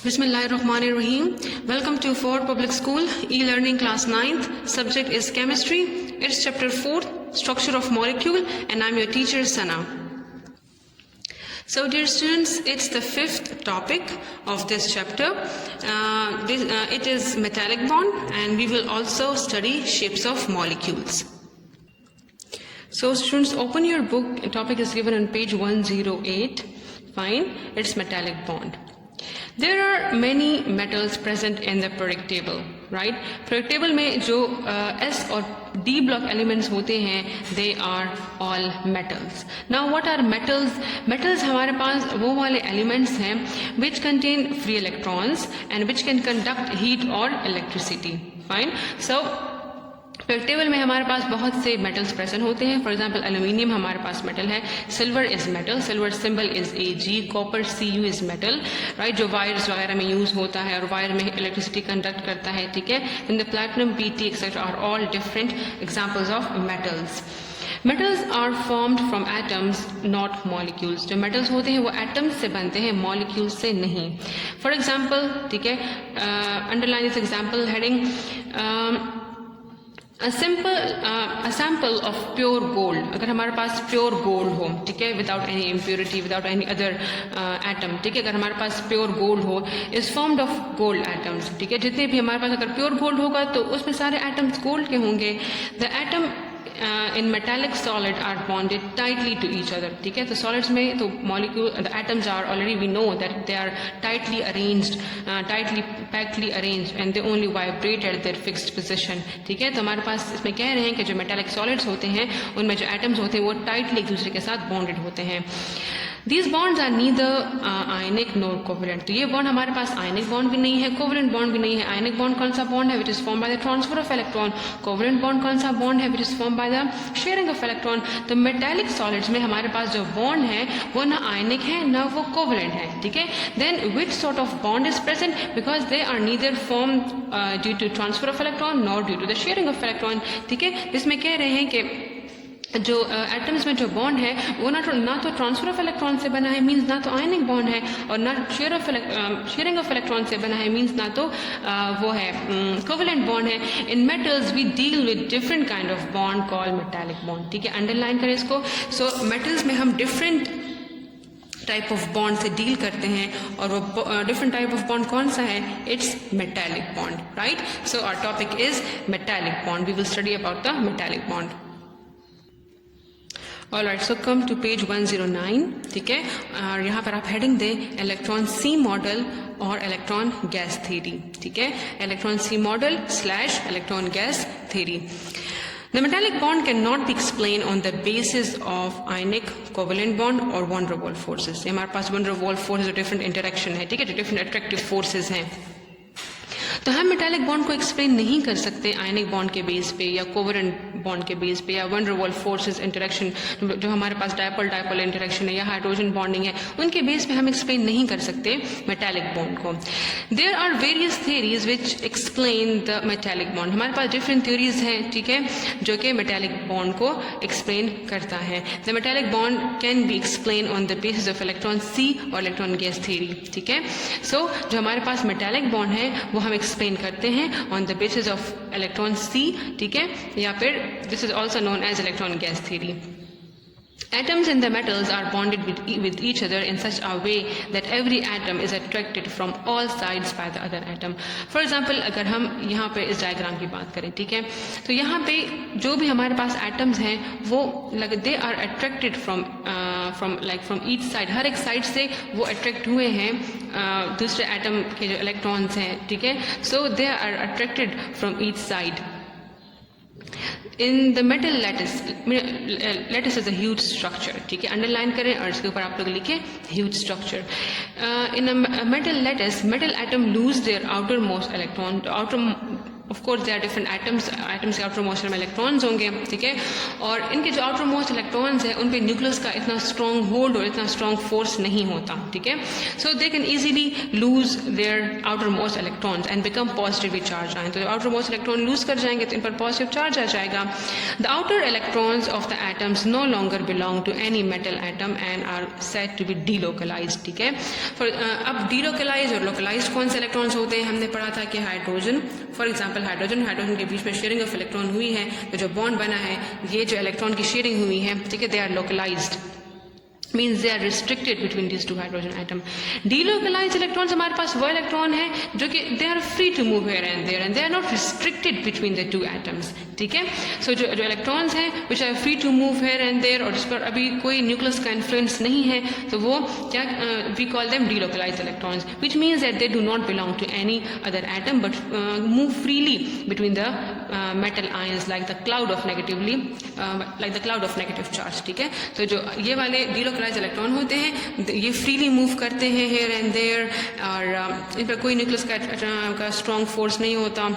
Bismillahirrahmanirrahim. Welcome to Ford Public School, e-learning class 9th. Subject is chemistry. It's chapter 4, structure of molecule, and I'm your teacher Sana. So dear students, it's the 5th topic of this chapter. It is metallic bond, and we will also study shapes of molecules. So students, open your book. The topic is given on page 108. Fine, it's metallic bond. There are many metals present in the periodic table, right? Periodic table में जो S और D block elements होते हैं, they are all metals. Now what are metals? Metals हमारे पास वो वाले elements हैं which contain free electrons and which can conduct heat or electricity. Fine. So periodic table में हमारे पास बहुत से मेटल्स प्रेजेंट होते हैं. फॉर एग्जांपल एल्यूमिनियम हमारे पास मेटल है, silver is metal, silver symbol is Ag, copper Cu is metal, right, जो wires वगैरह में यूज होता है और वायर में इलेक्ट्रिसिटी कंडक्ट करता है, ठीक है. In the platinum, Pt etcetera are all different examples of metals. Metals are formed from atoms not molecules. जो मेटल्स होते हैं वो एटम्स से बनते हैं, मॉलिक्यूल्स से नहीं. फॉर एग्जाम्पल, ठीक है, underline this example heading, A sample of pure gold. अगर हमारे पास pure gold हो, ठीक है, without any impurity, without any other atom, ठीक है, अगर हमारे पास pure gold हो, is formed of gold atoms, ठीक है. जितने भी हमारे पास अगर pure gold होगा तो उसमें सारे atoms gold के होंगे. The atom in metallic solid are bonded tightly to each other, ठीक है. तो solids में तो molecule, the atoms are already, we know that they are tightly arranged, tightly packedly arranged, and they only vibrate at their fixed position, ठीक है. तो हमारे पास इसमें कह रहे हैं कि जो metallic solids होते हैं उनमें जो atoms होते हैं वो tightly एक दूसरे के साथ bonded होते हैं. These bonds are neither ionic nor covalent. तो ये बॉन्ड हमारे पास आयनिक बॉन्ड भी नहीं है, कोवलेंट बॉन्ड भी नहीं है. आयनिक बॉन्ड कौन सा बॉन्ड है? Which is form by the transfer of electron. Covalent bond कौन सा बॉन्ड है? Which is form by the sharing of electron. तो मेटालिक सॉलिड्स में हमारे पास जो बॉन्ड है वो ना आयनिक है ना वो कोवलेंट है, ठीक है. Then which sort of bond is present? Because they are neither form due to transfer of electron nor due to the sharing of electron, ठीक है. इसमें कह रहे हैं कि जो एटम्स में जो बॉन्ड है वो ना तो ट्रांसफर ऑफ इलेक्ट्रॉन से बना है, मींस ना तो आयनिक बॉन्ड है, और ना शेयरिंग ऑफ इलेक्ट्रॉन से बना है, मींस ना तो वो है कोवलेंट बॉन्ड है. In metals we deal with different kind of bond called metallic bond, ठीक है. अंडरलाइन करें इसको. सो मेटल्स में हम डिफरेंट टाइप ऑफ बॉन्ड से डील करते हैं, और वो डिफरेंट टाइप ऑफ बॉन्ड कौन सा है? It's metallic bond, right. So our topic is metallic bond. We will study about the metallic bond. Alright, so come to page 109, ठीक है. और यहाँ पर आप हेडिंग दें इलेक्ट्रॉन सी मॉडल और इलेक्ट्रॉन गैस थ्योरी, ठीक है. Electron sea model / electron gas theory. The metallic bond cannot be explained on the basis of ionic, covalent bond or van der Waals forces. ये हमारे पास van der Waals forces जो different interaction है, ठीक है, जो different attractive forces हैं. तो हम मेटालिक बॉन्ड को एक्सप्लेन नहीं कर सकते आयनिक बॉन्ड के बेस पे या कोवलेंट बॉन्ड के बेस पे या van der Waals forces interaction जो हमारे पास डायपोल इंटरेक्शन है या हाइड्रोजन बॉन्डिंग है, उनके बेस पे हम एक्सप्लेन नहीं कर सकते मेटालिक बॉन्ड को. There are various theories which explain the metallic bond. हमारे पास डिफरेंट थ्योरीज हैं, ठीक है, जो कि मेटालिक बॉन्ड को एक्सप्लेन करता है. The metallic bond can be explain on the basis of electron sea और इलेक्ट्रॉन गैस थ्योरी, ठीक है. सो जो हमारे पास मेटालिक बॉन्ड है वो हम एक्सप्लेन करते हैं on the basis of electron sea, ठीक है, या फिर this is also known as electron gas theory. Atoms in the metals are bonded with each other in such a way that every atom is attracted from all sides by the other atom. For example, अगर हम यहाँ पे इस diagram की बात करें, ठीक है, तो यहाँ पे जो भी हमारे पास एटम्स हैं वो they are attracted from each side. हर एक साइड से वो अट्रैक्ट हुए हैं दूसरे एटम के जो इलेक्ट्रॉन्स हैं, ठीक है. So they are attracted from each side. In the metal lattice is a huge structure, ठीक है. अंडरलाइन करें और इसके ऊपर आप लोग लिखें huge structure. In a metal lattice, metal atom lose their outermost electron. Of course they are different atoms, atoms के आउटर मोस्ट में इलेक्ट्रॉन्स होंगे, ठीक है, और इनके जो आउटर मोस्ट इलेक्ट्रॉन्स हैं उन पे न्यूक्लियस का इतना स्ट्रॉन्ग होल्ड और इतना स्ट्रॉन्ग फोर्स नहीं होता, ठीक है, so they can easily lose their outer most electrons and become positively charge आए, तो आउटर मोस्ट इलेक्ट्रॉन लूज कर जाएंगे तो इन पर पॉजिटिव चार्ज आ जाएगा. The outer electrons of the atoms no longer belong to any metal atom and are said to be delocalized, ठीक है. अब डीलोकलाइज और लोकलाइज कौन से इलेक्ट्रॉन्स होते हैं, हमने पढ़ा था कि हाइड्रोजन, फॉर एग्जांपल हाइड्रोजन के बीच में शेयरिंग ऑफ इलेक्ट्रॉन हुई है, तो जो बॉन्ड बना है, ये जो इलेक्ट्रॉन की शेयरिंग हुई है, ठीक है, they are localized, means they are restricted between these two hydrogen atom. Delocalized electrons हमारे पास वो इलेक्ट्रॉन है जो कि they are free to move here and there and they are not restricted between the two atoms, ठीक है. सो जो electrons हैं which are free to move here and there और जिस पर अभी कोई न्यूक्लियस का इन्फ्लुएंस नहीं है, तो वो क्या we call them delocalized electrons, which means that they do not belong to any other atom but move freely between the metal ions like the cloud of negative charge, ठीक है. तो जो ये वाले delocalized इलेक्ट्रॉन होते हैं ये freely move करते हैं here and there और इन पर कोई न्यूक्लियस का स्ट्रॉन्ग फोर्स नहीं होता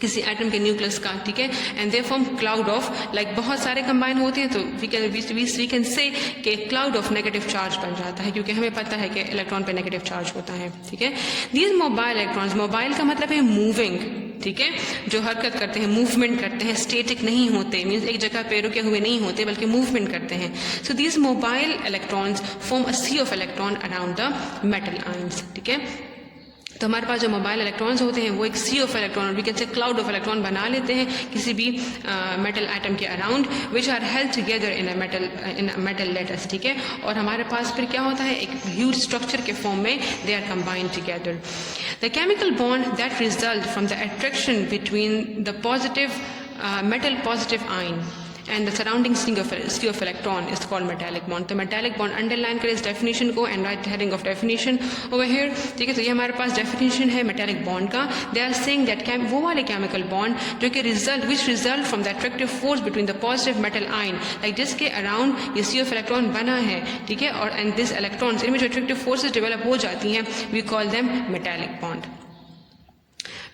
किसी एटम के न्यूक्लियस का, ठीक है, and they form cloud of, like बहुत सारे कंबाइन होते हैं तो वी कैन से कि क्लाउड ऑफ नेगेटिव चार्ज बन जाता है क्योंकि हमें पता है कि इलेक्ट्रॉन पे नेगेटिव चार्ज होता है, ठीक है. दीज मोबाइल इलेक्ट्रॉन्स, मोबाइल का मतलब है मूविंग, ठीक है, जो हरकत करते हैं, मूवमेंट करते हैं, स्टेटिक नहीं होते, मीन्स एक जगह पे रुके हुए नहीं होते बल्कि मूवमेंट करते हैं. So these mobile electrons form a sea of electron around the metal ions, ठीक है. तो हमारे पास जो मोबाइल इलेक्ट्रॉन्स होते हैं वो एक sea of electron, we can say cloud of electron बना लेते हैं किसी भी मेटल एटम के around which are held together in a metal lattice, ठीक है. और हमारे पास फिर क्या होता है, एक ह्यूज स्ट्रक्चर के फॉर्म में they are combined together. The chemical bond that result from the attraction between the positive metal positive ion and the surrounding sea of electron is called metallic bond. तो metallic bond underline करें इस definition को and write heading of definition over here, ठीक है. तो ये हमारे पास definition है metallic bond का. They are saying that वो वाले chemical bond जो कि which result from the attractive force between the positive metal ion, like जिसके around ये sea of electron बना है, ठीक है, और and this electrons इनमें जो attractive forces develop हो जाती हैं we call them metallic bond.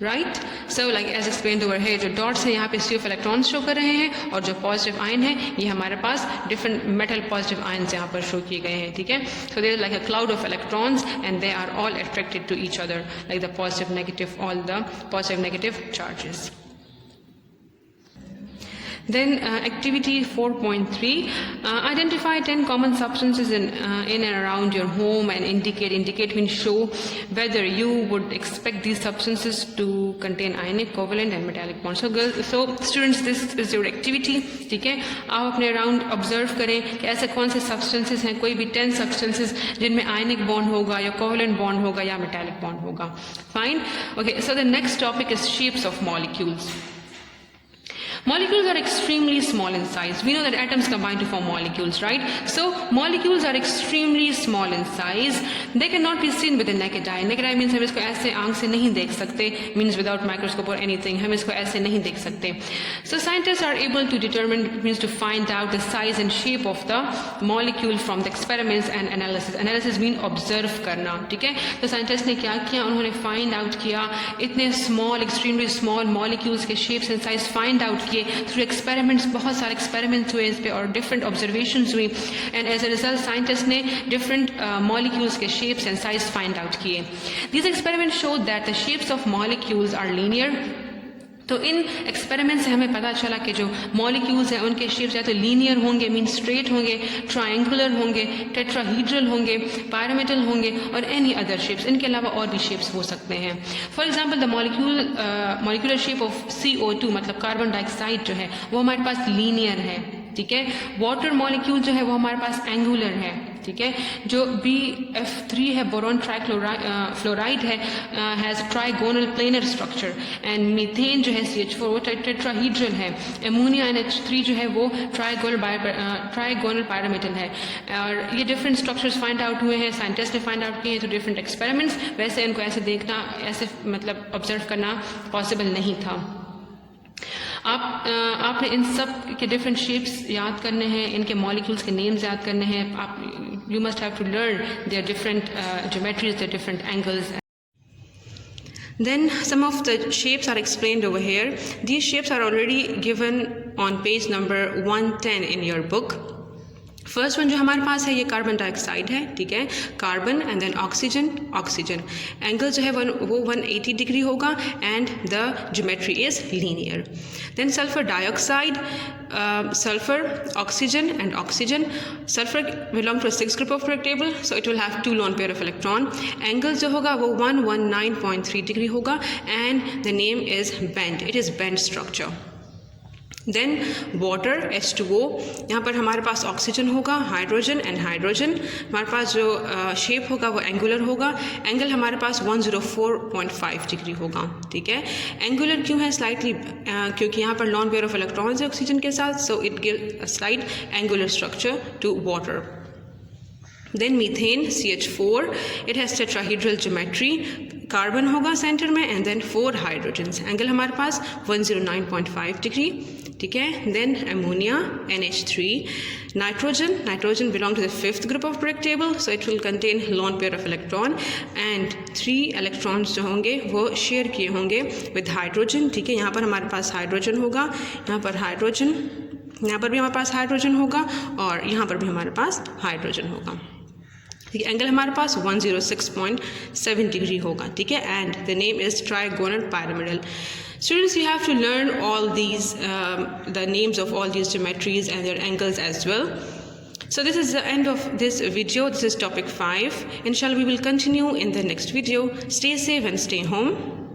Right. So like as explained over है, जो डॉट्स हैं यहाँ पे सी ऑफ इलेक्ट्रॉन्स शो कर रहे हैं और जो पॉजिटिव आयन है ये हमारे पास डिफरेंट मेटल पॉजिटिव आयन्स यहाँ पर शो किए गए हैं, ठीक है. So there is like a cloud of electrons and they are all attracted to each other like the positive negative, all the positive negative charges. Then activity 4.3, identify 10 common substances in and around your home and indicate means show whether you would expect these substances to contain ionic, covalent and metallic bonds. So students, this is your activity, ठीक है. आप अपने around observe करें कि ऐसे कौन से substances हैं, कोई भी 10 substances जिनमें ionic bond होगा या covalent bond होगा या metallic bond होगा. Fine. Okay, so the next topic is shapes of molecules. Molecules are extremely small in size. We know that atoms combine to form molecules, right? So molecules are extremely small in size. They cannot be seen with the naked eye. Naked eye means हम इसको ऐसे आंख से नहीं देख सकते, means without microscope or anything. हम इसको ऐसे नहीं देख सकते. So scientists are able to determine, means to find out the size and shape of the molecule from the experiments and analysis. Analysis mean observe करना, ठीक है. तो scientists ने क्या किया, उन्होंने find out किया इतने small, extremely small molecules के shapes and size find out किए थ्रू एक्सपेरिमेंट्स. बहुत सारे एक्सपेरिमेंट्स हुए इस पे और डिफरेंट ऑब्जर्वेशंस हुई and as a result scientist ने डिफरेंट मॉलिक्यूल्स के shapes and size find out किए. These experiments show that the shapes of molecules are linear. तो इन एक्सपेरिमेंट से हमें पता चला कि जो मॉलिक्यूल्स हैं उनके शेप्स या तो लीनियर होंगे, मीन स्ट्रेट होंगे, ट्रायंगुलर होंगे, टेट्राहीड्रल होंगे, पैरामीटल होंगे और एनी अदर शेप्स. इनके अलावा और भी शेप्स हो सकते हैं. For example the molecular shape of CO2 मतलब कार्बन डाइऑक्साइड जो है वो हमारे पास लीनियर है, ठीक है. वाटर मॉलिक्यूल जो है वो हमारे पास एंगुलर है, ठीक है. जो BF3 है, बोरॉन ट्राइफ्लोराइड है, has trigonal planar structure and methane जो है CH4 वो टेट्राहीड्रल है. अमोनिया NH3 जो है वो ट्राइगोनल पैरामीटल है. और ये डिफरेंट स्ट्रक्चर्स फाइंड आउट हुए हैं, साइंटिस्ट ने फाइंड आउट किए हैं थ्रू डिफरेंट एक्सपेरिमेंट्स. वैसे इनको ऐसे देखना, ऐसे मतलब ऑब्जर्व करना पॉसिबल नहीं था. आपने इन सब के डिफरेंट शेप्स याद करने हैं, इनके मॉलिक्यूल्स के नेम्स याद करने हैं. आप you must have to learn their different geometries, their different angles. Then some of the shapes are explained over here. These shapes are already given on page number 110 in your book. First one जो हमारे पास है ये carbon dioxide है, ठीक है, carbon and then oxygen, oxygen. Angle जो है वो 180 डिग्री होगा and the geometry is linear. Then sulphur dioxide, sulfur, oxygen and oxygen. Sulfur belong to a 6 group of periodic table, so it will have 2 lone pair of electron. Angle जो होगा वो 119.3 degree होगा and the name is bent. It is bent structure. Then water H2O, यहाँ पर हमारे पास oxygen होगा, hydrogen and hydrogen. हमारे पास जो शेप होगा वो एंगुलर होगा. एंगल हमारे पास 104.5 डिग्री होगा, ठीक है. एंगुलर क्यों है स्लाइटली? क्योंकि यहाँ पर लॉन पेयर ऑफ इलेक्ट्रॉन्स है ऑक्सीजन के साथ, so it give a slight angular structure to water. Then methane CH4, it has tetrahedral geometry. Carbon होगा सेंटर में एंड देन 4 हाइड्रोजन्स. एंगल हमारे पास 109.5 डिग्री, ठीक है. Then ammonia NH3. Nitrogen belong to the 5th group of periodic table, so it will contain lone pair of electron and 3 electrons जो होंगे वो share किए होंगे विद हाइड्रोजन, ठीक है. यहाँ पर हमारे पास हाइड्रोजन होगा, यहाँ पर हाइड्रोजन, यहाँ पर भी हमारे पास हाइड्रोजन होगा और यहाँ पर भी हमारे पास हाइड्रोजन होगा. एंगल हमारे पास 106.7 डिग्री होगा, ठीक है. And the name is trigonal pyramidal. Students, you have to learn all these, the names of all these geometries and their angles as well. So this is the end of this video. This is topic 5. Inshallah, we will continue in the next video. Stay safe and stay home.